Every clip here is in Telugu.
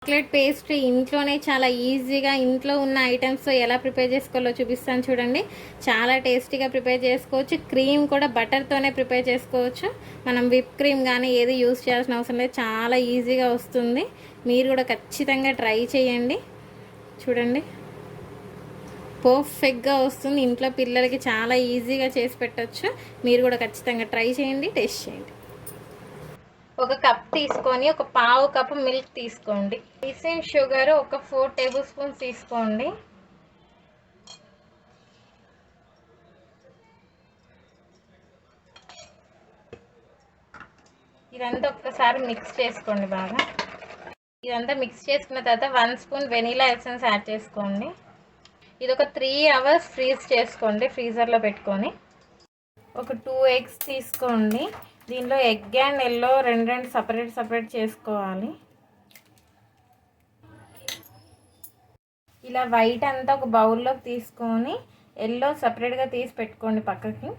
చాక్లెట్ పేస్ట్రీ ఇంట్లోనే చాలా ఈజీగా ఇంట్లో ఉన్న ఐటమ్స్తో ఎలా ప్రిపేర్ చేసుకోవాలో చూపిస్తాను చూడండి. చాలా టేస్టీగా ప్రిపేర్ చేసుకోవచ్చు. క్రీమ్ కూడా బటర్తోనే ప్రిపేర్ చేసుకోవచ్చు. మనం విప్ క్రీమ్ కానీ ఏది యూజ్ చేయాల్సిన అవసరం లేదు. చాలా ఈజీగా వస్తుంది. మీరు కూడా ఖచ్చితంగా ట్రై చేయండి. చూడండి, పర్ఫెక్ట్గా వస్తుంది. ఇంట్లో పిల్లలకి చాలా ఈజీగా చేసి పెట్టచ్చు. మీరు కూడా ఖచ్చితంగా ట్రై చేయండి, టేస్ట్ చేయండి. ఒక కప్ తీసుకొని ఒక పావు కప్పు మిల్క్ తీసుకోండి. ఐసింగ్ షుగర్ ఒక 4 టేబుల్ స్పూన్స్ తీసుకోండి. ఇదంతా ఒక్కసారి మిక్స్ చేసుకోండి బాగా. ఇదంతా మిక్స్ చేసుకున్న తర్వాత 1 స్పూన్ వెనీలా ఎసెన్స్ యాడ్ చేసుకోండి. ఇది ఒక 3 అవర్స్ ఫ్రీజ్ చేసుకోండి, ఫ్రీజర్లో పెట్టుకొని. ఒక 2 ఎగ్స్ తీసుకోండి. దీనిలో ఎగ్ అండ్ ఎల్లో రెండు సపరేట్ చేసుకోవాలి. ఇలా వైట్ అంతా ఒక బౌల్లోకి తీసుకొని ఎల్లో సపరేట్గా తీసి పెట్టుకోండి పక్కకి.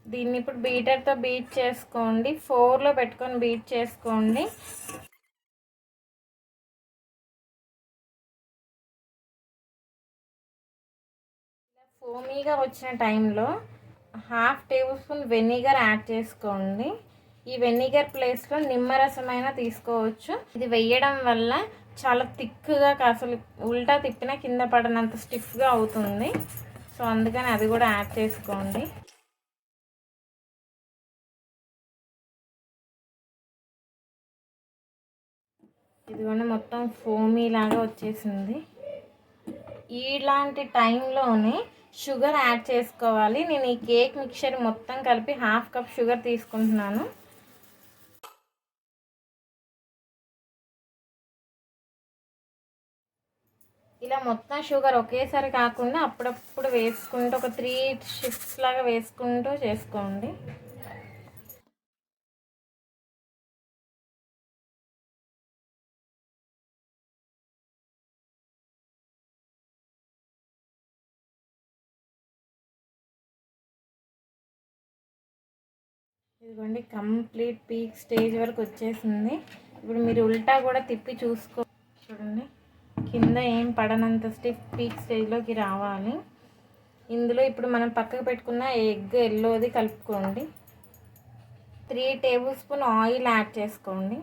దీన్ని ఇప్పుడు బీటర్తో బీట్ చేసుకోండి. 4లో పెట్టుకొని బీట్ చేసుకోండి. ఫోమీగా వచ్చిన టైంలో 1/2 టేబుల్ స్పూన్ వెనిగర్ యాడ్ చేసుకోండి. ఈ వెనిగర్ ప్లేస్లో నిమ్మరసమైనా తీసుకోవచ్చు. ఇది వేయడం వల్ల చాలా థిక్గా, అసలు ఉల్టా తిప్పినా కింద పడనంత స్టిఫ్గా అవుతుంది. సో అందుకని అది కూడా యాడ్ చేసుకోండి. ఇదిగోండి, మొత్తం ఫోమీ లాగా వచ్చేసింది. ఇలాంటి టైంలోనే షుగర్ యాడ్ చేసుకోవాలి. నేను ఈ కేక్ మిక్చర్ మొత్తం కలిపి 1/2 కప్ షుగర్ తీసుకుంటున్నాను. ఇలా మొత్తం షుగర్ ఒకేసారి కాకుండా అప్పుడప్పుడు వేసుకుంటూ ఒక 3 షిఫ్ట్స్ లాగా వేసుకుంటూ చేసుకోండి. ఇదిగోండి, కంప్లీట్ పీక్ స్టేజ్ వరకు వచ్చేసింది. ఇప్పుడు మీరు ఉల్టా కూడా తిప్పి చూడండి, కింద ఏం పడనంత స్టిఫ్ పీక్ స్టేజ్లోకి రావాలి. ఇందులో ఇప్పుడు మనం పక్కకు పెట్టుకున్న ఎగ్ ఎల్లోది కలుపుకోండి. 3 టేబుల్ స్పూన్ ఆయిల్ యాడ్ చేసుకోండి.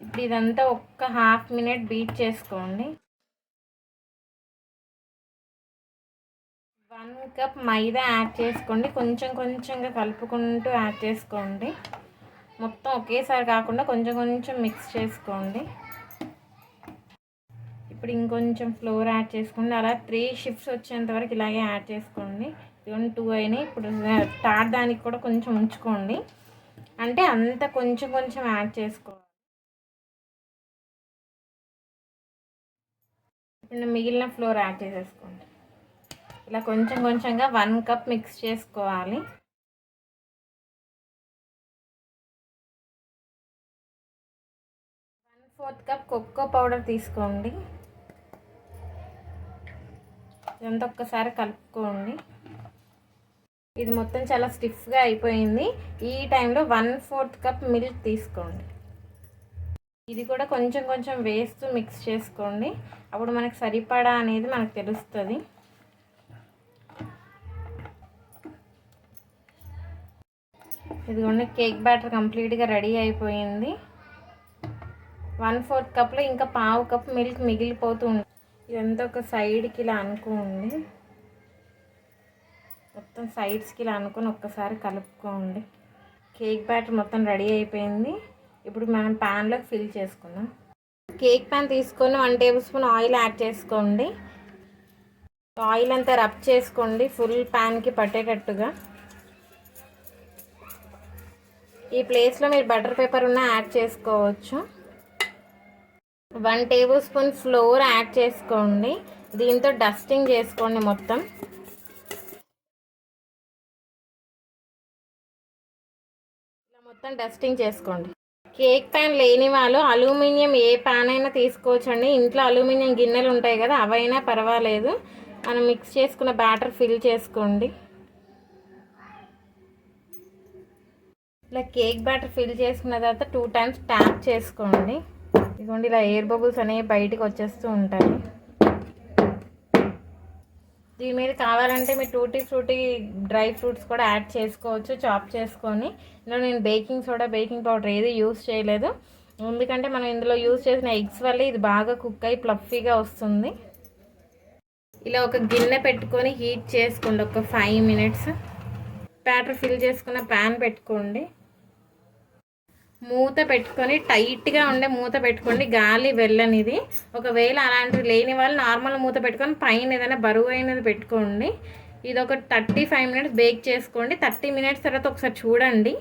ఇప్పుడు ఇదంతా ఒక్క 1/2 మినిట్ బీట్ చేసుకోండి. 1 కప్ మైదా యాడ్ చేసుకోండి. కొంచెం కొంచెంగా కలుపుకుంటూ యాడ్ చేసుకోండి. మొత్తం ఒకేసారి కాకుండా కొంచెం కొంచెం మిక్స్ చేసుకోండి. ఇప్పుడు ఇంకొంచెం ఫ్లోర్ యాడ్ చేసుకోండి. అలా 3 షిఫ్ట్స్ వచ్చేంత వరకు ఇలాగే యాడ్ చేసుకోండి. ఇవన్నీ 2 అయినాయి. ఇప్పుడు థర్డ్ దానికి కూడా కొంచెం ఉంచుకోండి. అంటే అంత కొంచెం కొంచెం యాడ్ చేసుకోవాలి. ఇప్పుడు మిగిలిన ఫ్లోర్ యాడ్ చేసేసుకోండి. ఇలా కొంచెం కొంచెంగా 1 కప్ మిక్స్ చేసుకోవాలి. 1/4 కప్ కోకో పౌడర్ తీసుకోండి. ఇదంతా ఒక్కసారి కలుపుకోండి. ఇది మొత్తం చాలా స్టిఫ్గా అయిపోయింది. ఈ టైంలో 1/4 కప్ మిల్క్ తీసుకోండి. ఇది కూడా కొంచెం కొంచెం వేస్తూ మిక్స్ చేసుకోండి. అప్పుడు మనకు సరిపడా అనేది మనకు తెలుస్తుంది. ఇదిగోండి, కేక్ బ్యాటర్ కంప్లీట్గా రెడీ అయిపోయింది. 1/4 కప్లో ఇంకా పావు కప్ మిల్క్ మిగిలిపోతుంది. ఇదంతా ఒక సైడ్కి ఇలా అనుకోండి. మొత్తం సైడ్స్కి ఇలా అనుకొని ఒక్కసారి కలుపుకోండి. కేక్ బ్యాటర్ మొత్తం రెడీ అయిపోయింది. ఇప్పుడు మనం ప్యాన్లోకి ఫిల్ చేసుకుందాం. కేక్ ప్యాన్ తీసుకొని 1 టేబుల్ స్పూన్ ఆయిల్ యాడ్ చేసుకోండి. ఆయిల్ అంతా రబ్ చేసుకోండి ఫుల్ ప్యాన్కి పట్టేటట్టుగా. ఈ ప్లేస్లో మీరు బటర్ పేపర్ ఉన్న యాడ్ చేసుకోవచ్చు. 1 టేబుల్ స్పూన్ ఫ్లోర్ యాడ్ చేసుకోండి. దీంతో డస్టింగ్ చేసుకోండి మొత్తం. ఇలా మొత్తం డస్టింగ్ చేసుకోండి. కేక్ ప్యాన్ లేని వాళ్ళు అల్యూమినియం ఏ ప్యాన్ అయినా తీసుకోవచ్చండి. ఇంట్లో అల్యూమినియం గిన్నెలు ఉంటాయి కదా, అవైనా పర్వాలేదు. మనం మిక్స్ చేసుకున్న బ్యాటర్ ఫిల్ చేసుకోండి. ఇలా కేక్ బ్యాటర్ ఫిల్ చేసుకున్న తర్వాత 2 times ట్యాప్ చేసుకోండి. ఇదిగోండి ఇలా ఎయిర్ బబుల్స్ అనేవి బయటికి వచ్చేస్తూ ఉంటాయి. దీని మీద కావాలంటే మీరు టూటీ ఫ్రూటీ డ్రై ఫ్రూట్స్ కూడా యాడ్ చేసుకోవచ్చు చాప్ చేసుకొని. ఇందులో నేను బేకింగ్ సోడా బేకింగ్ పౌడర్ ఏది యూస్ చేయలేదు, ఎందుకంటే మనం ఇందులో యూస్ చేసిన ఎగ్స్ వల్ల ఇది బాగా కుక్ అయ్యి ఫ్లఫీగా వస్తుంది. ఇలా ఒక గిన్నె పెట్టుకొని హీట్ చేసుకోండి ఒక 5 minutes. బ్యాటర్ ఫిల్ చేసుకున్న ప్యాన్ పెట్టుకోండి. మూత పెట్టుకొని టైట్గా ఉండే మూత పెట్టుకోండి, గాలి వెళ్ళనిది. ఒకవేళ అలాంటిది లేని వాళ్ళు నార్మల్ మూత పెట్టుకొని పైన ఏదైనా బరువు అయినది పెట్టుకోండి. ఇది ఒక 35 minutes బేక్ చేసుకోండి. 30 minutes తర్వాత ఒకసారి చూడండి.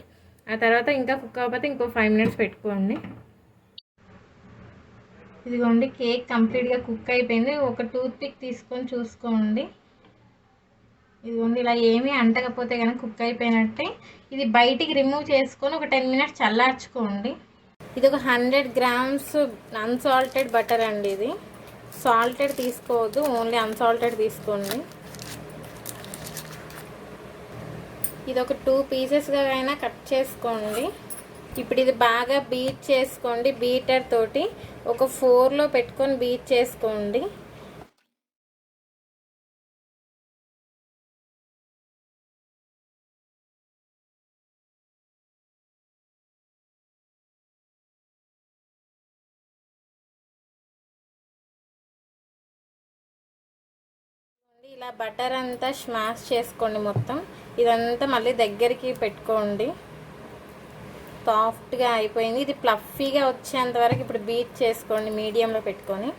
ఆ తర్వాత ఇంకా కుక్ అవ్వకపోతే ఇంకో 5 minutes పెట్టుకోండి. ఇదిగోండి కేక్ కంప్లీట్గా కుక్ అయిపోయింది. ఒక టూత్ పిక్ తీసుకొని చూసుకోండి. ఇదిగోండి ఇలా ఏమీ అంటకపోతే కనుక కుక్ అయిపోయినట్టే. ఇది బయటికి రిమూవ్ చేసుకొని ఒక 10 minutes చల్లార్చుకోండి. ఇది ఒక 100 grams అన్సాల్టెడ్ బటర్ అండి. ఇది సాల్టెడ్ తీసుకోవద్దు, ఓన్లీ అన్సాల్టెడ్ తీసుకోండి. ఇది ఒక 2 pieces-గా అయినా కట్ చేసుకోండి. ఇప్పుడు ఇది బాగా బీట్ చేసుకోండి. బీటర్ తోటి ఒక 4లో పెట్టుకొని బీట్ చేసుకోండి. ఇలా బటర్ అంతా స్మాష్ చేసుకోండి మొత్తం. ఇదంతా మళ్ళీ దగ్గరికి పెట్టుకోండి. సాఫ్ట్గా అయిపోయింది. ఇది ఫ్లఫీగా వచ్చేంత వరకు ఇప్పుడు బీట్ చేసుకోండి మీడియంలో పెట్టుకొని.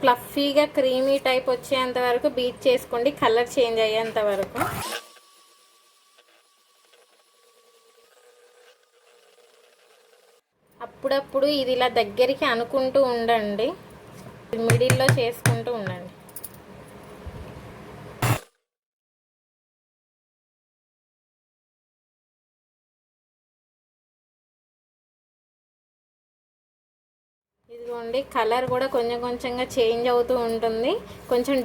ఫ్లఫీగా క్రీమీ టైప్ వచ్చేంత వరకు బీట్ చేసుకోండి, కలర్ చేంజ్ అయ్యేంత వరకు. అప్పుడప్పుడు ఇది ఇలా దగ్గరికి అనుకుంటూ ఉండండి, మిడిల్లో చేసుకుంటూ ఉండండి. ఇదిగోండి కలర్ కూడా కొంచెం కొంచెంగా చేంజ్ అవుతూ ఉంటుంది. కొంచెం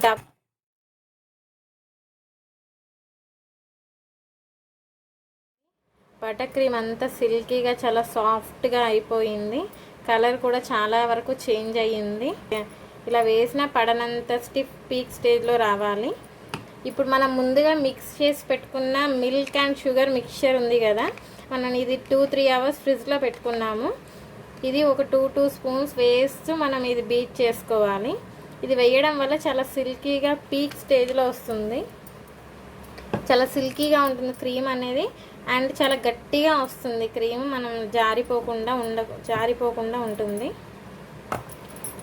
బటర్ క్రీమ్ అంతా సిల్కీగా చాలా సాఫ్ట్గా అయిపోయింది. కలర్ కూడా చాలా వరకు చేంజ్ అయ్యింది. ఇలా వేసిన పడనంత స్టిఫ్ పీక్ స్టేజ్లో రావాలి. ఇప్పుడు మనం ముందుగా మిక్స్ చేసి పెట్టుకున్న మిల్క్ అండ్ షుగర్ మిక్చర్ ఉంది కదా, మనం ఇది 2-3 hours ఫ్రిడ్జ్లో పెట్టుకున్నాము. ఇది ఒక 2 spoons వేస్తూ మనం ఇది బీట్ చేసుకోవాలి. ఇది వేయడం వల్ల చాలా సిల్కీగా పీక్ స్టేజ్లో వస్తుంది. చాలా సిల్కీగా ఉంటుంది క్రీమ్ అనేది, అండ్ చాలా గట్టిగా వస్తుంది క్రీమ్. మనం జారిపోకుండా ఉంటుంది.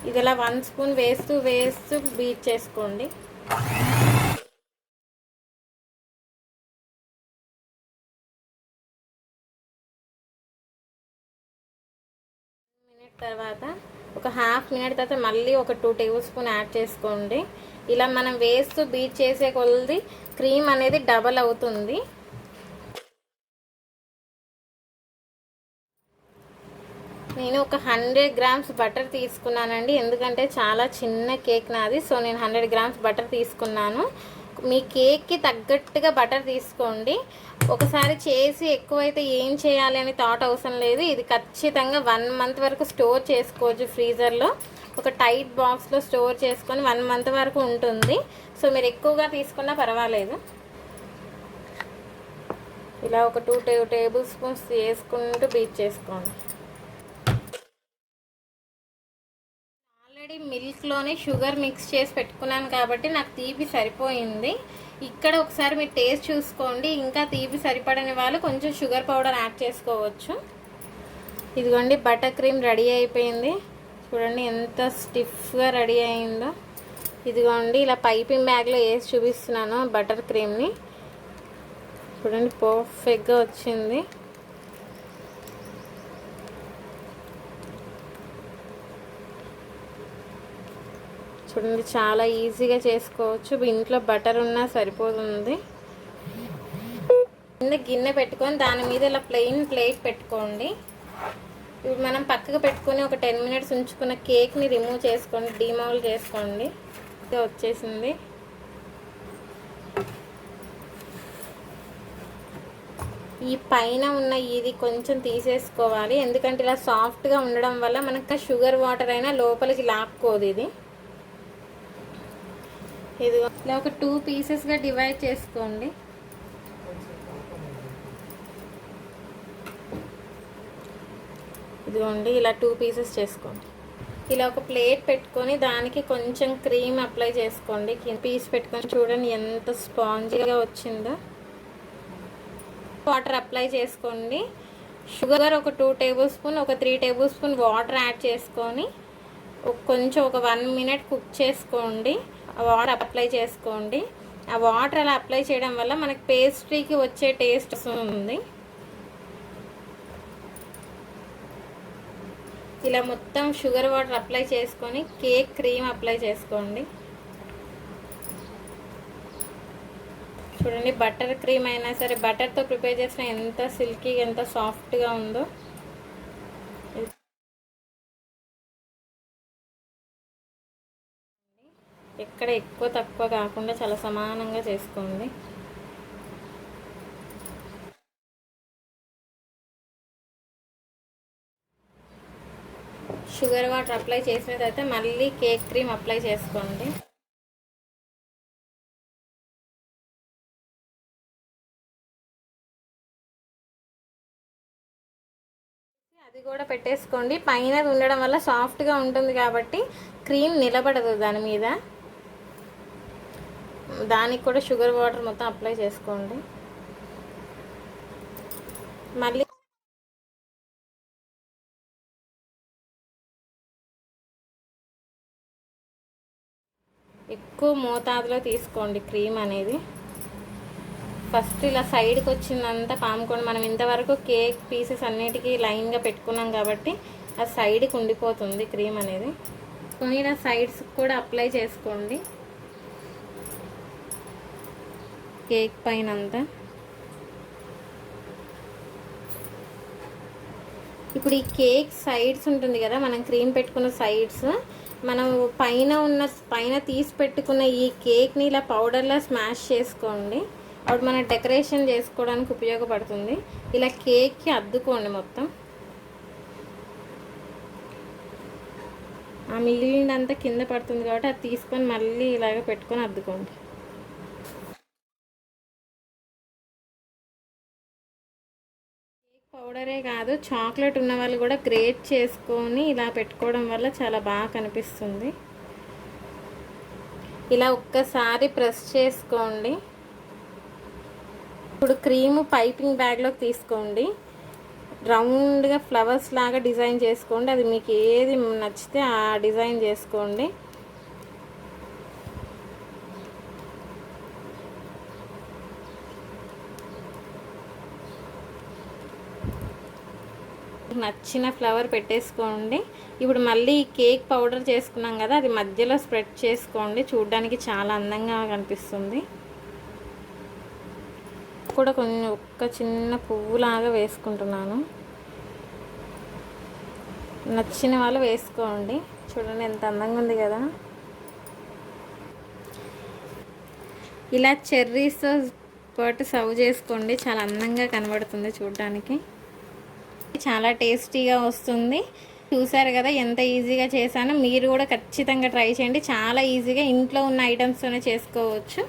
ఇది ఇలా 1 spoon వేస్తూ బీట్ చేసుకోండి. తర్వాత ఒక 1/2 minute తర్వాత మళ్ళీ ఒక 2 tablespoons యాడ్ చేసుకోండి. ఇలా మనం వేస్తూ బీట్ చేసే కొలది క్రీమ్ అనేది డబల్ అవుతుంది. నేను ఒక 100 grams బటర్ తీసుకున్నానండి, ఎందుకంటే చాలా చిన్న కేక్ నాది. సో నేను 100 grams బటర్ తీసుకున్నాను. మీ కేక్కి తగ్గట్టుగా బటర్ తీసుకోండి. ఒకసారి చేసి ఎక్కువైతే ఏం చేయాలి అని థాట్ అవసరం లేదు. ఇది ఖచ్చితంగా 1 month వరకు స్టోర్ చేసుకోవచ్చు ఫ్రీజర్లో. ఒక టైట్ బాక్స్లో స్టోర్ చేసుకొని 1 month వరకు ఉంటుంది. సో మీరు ఎక్కువగా తీసుకున్నా పర్వాలేదు. ఇలా ఒక 2 tablespoons వేసుకుంటూ బీట్ చేసుకోండి. ఆల్రెడీ మిల్క్లోనే షుగర్ మిక్స్ చేసి పెట్టుకున్నాను కాబట్టి నాకు తీపి సరిపోయింది. ఇక్కడ ఒకసారి మీరు టేస్ట్ చూసుకోండి. ఇంకా తీపి సరిపడని వాళ్ళు కొంచెం షుగర్ పౌడర్ యాడ్ చేసుకోవచ్చు. ఇదిగోండి బటర్ క్రీమ్ రెడీ అయిపోయింది. చూడండి ఎంత స్టిఫ్గా రెడీ అయిందో. ఇదిగోండి ఇలా పైపింగ్ బ్యాగ్లో వేసి చూపిస్తున్నాను బటర్ క్రీమ్ని. చూడండి పర్ఫెక్ట్గా వచ్చింది. చూడండి చాలా ఈజీగా చేసుకోవచ్చు. ఇంట్లో బటర్ ఉన్నా సరిపోతుంది. గిన్నె పెట్టుకొని దాని మీద ఇలా ప్లెయిన్ ప్లేట్ పెట్టుకోండి. ఇప్పుడు మనం పక్కకు పెట్టుకొని ఒక 10 minutes ఉంచుకున్న కేక్ని రిమూవ్ చేసుకోండి, డీమౌల్ చేసుకోండి. ఇది వచ్చేసింది. ఈ పైన ఉన్న ఇది కొంచెం తీసేసుకోవాలి, ఎందుకంటే ఇలా సాఫ్ట్గా ఉండడం వల్ల మనకు షుగర్ వాటర్ అయినా లోపలికి లాక్కోదు. ఇది ఇలా ఒక 2 పీసెస్గా డివైడ్ చేసుకోండి. ఇదిగోండి ఇలా 2 పీసెస్ చేసుకోండి. ఇలా ఒక ప్లేట్ పెట్టుకొని దానికి కొంచెం క్రీమ్ అప్లై చేసుకోండి. పీస్ పెట్టుకొని చూడండి ఎంత స్పాంజీగా వచ్చిందో. వాటర్ అప్లై చేసుకోండి. షుగర్ ఒక 2 టేబుల్ స్పూన్, ఒక 3 టేబుల్ స్పూన్ వాటర్ యాడ్ చేసుకొని కొంచెం ఒక 1 మినిట్ కుక్ చేసుకోండి. ఆ వాటర్ అప్లై చేసుకోండి. ఆ వాటర్ అలా అప్లై చేయడం వల్ల మనకి పేస్ట్రీకి వచ్చే టేస్ట్ వస్తుంది. ఇలా మొత్తం షుగర్ వాటర్ అప్లై చేసుకొని కేక్ క్రీమ్ అప్లై చేసుకోండి. చూడండి బటర్ క్రీమ్ అయినా సరే బటర్తో ప్రిపేర్ చేసిన ఎంత సిల్కీగా ఎంత సాఫ్ట్గా ఉందో. ఎక్కడ ఎక్కువ తక్కువ కాకుండా చాలా సమానంగా చేసుకోండి. షుగర్ వాటర్ అప్లై చేసిన తర్వాత మళ్ళీ కేక్ క్రీమ్ అప్లై చేసుకోండి. అది కూడా పెట్టేసుకోండి. పైన ఉండడం వల్ల సాఫ్ట్గా ఉంటుంది కాబట్టి క్రీమ్ నిలబడదు దాని మీద. దానికి కూడా షుగర్ వాటర్ మొత్తం అప్లై చేసుకోండి. మళ్ళీ ఎక్కువ మోతాదులో తీసుకోండి క్రీమ్ అనేది. ఫస్ట్ ఇలా సైడ్కి వచ్చిందంతా పాముకోండి. మనం ఇంతవరకు కేక్ పీసెస్ అన్నిటికీ లైన్గా పెట్టుకున్నాం కాబట్టి ఆ సైడ్కి ఉండిపోతుంది క్రీమ్ అనేది. కొన్ని ఇలా సైడ్స్ కూడా అప్లై చేసుకోండి కేక్ పైన అంతా. ఇప్పుడు ఈ కేక్ సైడ్స్ ఉంటుంది కదా, మనం క్రీమ్ పెట్టుకున్న సైడ్స్, మనం పైన తీసి పెట్టుకున్న ఈ కేక్ని ఇలా పౌడర్లా స్మాష్ చేసుకోండి. అప్పుడు మనం డెకరేషన్ చేసుకోవడానికి ఉపయోగపడుతుంది. ఇలా కేక్కి అద్దుకోండి మొత్తం. ఆ మిగిలినంతా కింద పడుతుంది కాబట్టి అది తీసుకొని మళ్ళీ ఇలాగ పెట్టుకొని అద్దుకోండి. కేక్ పౌడరే కాదు, చాక్లెట్ ఉన్న వాళ్ళు కూడా గ్రేట్ చేసుకొని ఇలా పెట్టుకోవడం వల్ల చాలా బాగా కనిపిస్తుంది. ఇలా ఒక్కసారి ప్రెస్ చేసుకోండి. ఇప్పుడు క్రీము పైపింగ్ బ్యాగ్లోకి తీసుకోండి. రౌండ్గా ఫ్లవర్స్ లాగా డిజైన్ చేసుకోండి. అది మీకు ఏది నచ్చితే ఆ డిజైన్ చేసుకోండి. నచ్చిన ఫ్లవర్ పెట్టేసుకోండి. ఇప్పుడు మళ్ళీ కేక్ పౌడర్ చేసుకున్నాం కదా, అది మధ్యలో స్ప్రెడ్ చేసుకోండి. చూడడానికి చాలా అందంగా కనిపిస్తుంది. కూడా కొంచెం ఒక్క చిన్న పువ్వులాగా వేసుకుంటున్నాను. నచ్చిన వాళ్ళు వేసుకోండి. చూడండి ఎంత అందంగా ఉంది కదా. ఇలా చెర్రీస్తో పాటు సర్వ్ చేసుకోండి. చాలా అందంగా కనబడుతుంది చూడడానికి. చాలా టేస్టీగా వస్తుంది. చూసారు కదా ఎంత ఈజీగా చేశానో. మీరు కూడా ఖచ్చితంగా ట్రై చేయండి. చాలా ఈజీగా ఇంట్లో ఉన్న ఐటమ్స్తోనే చేసుకోవచ్చు.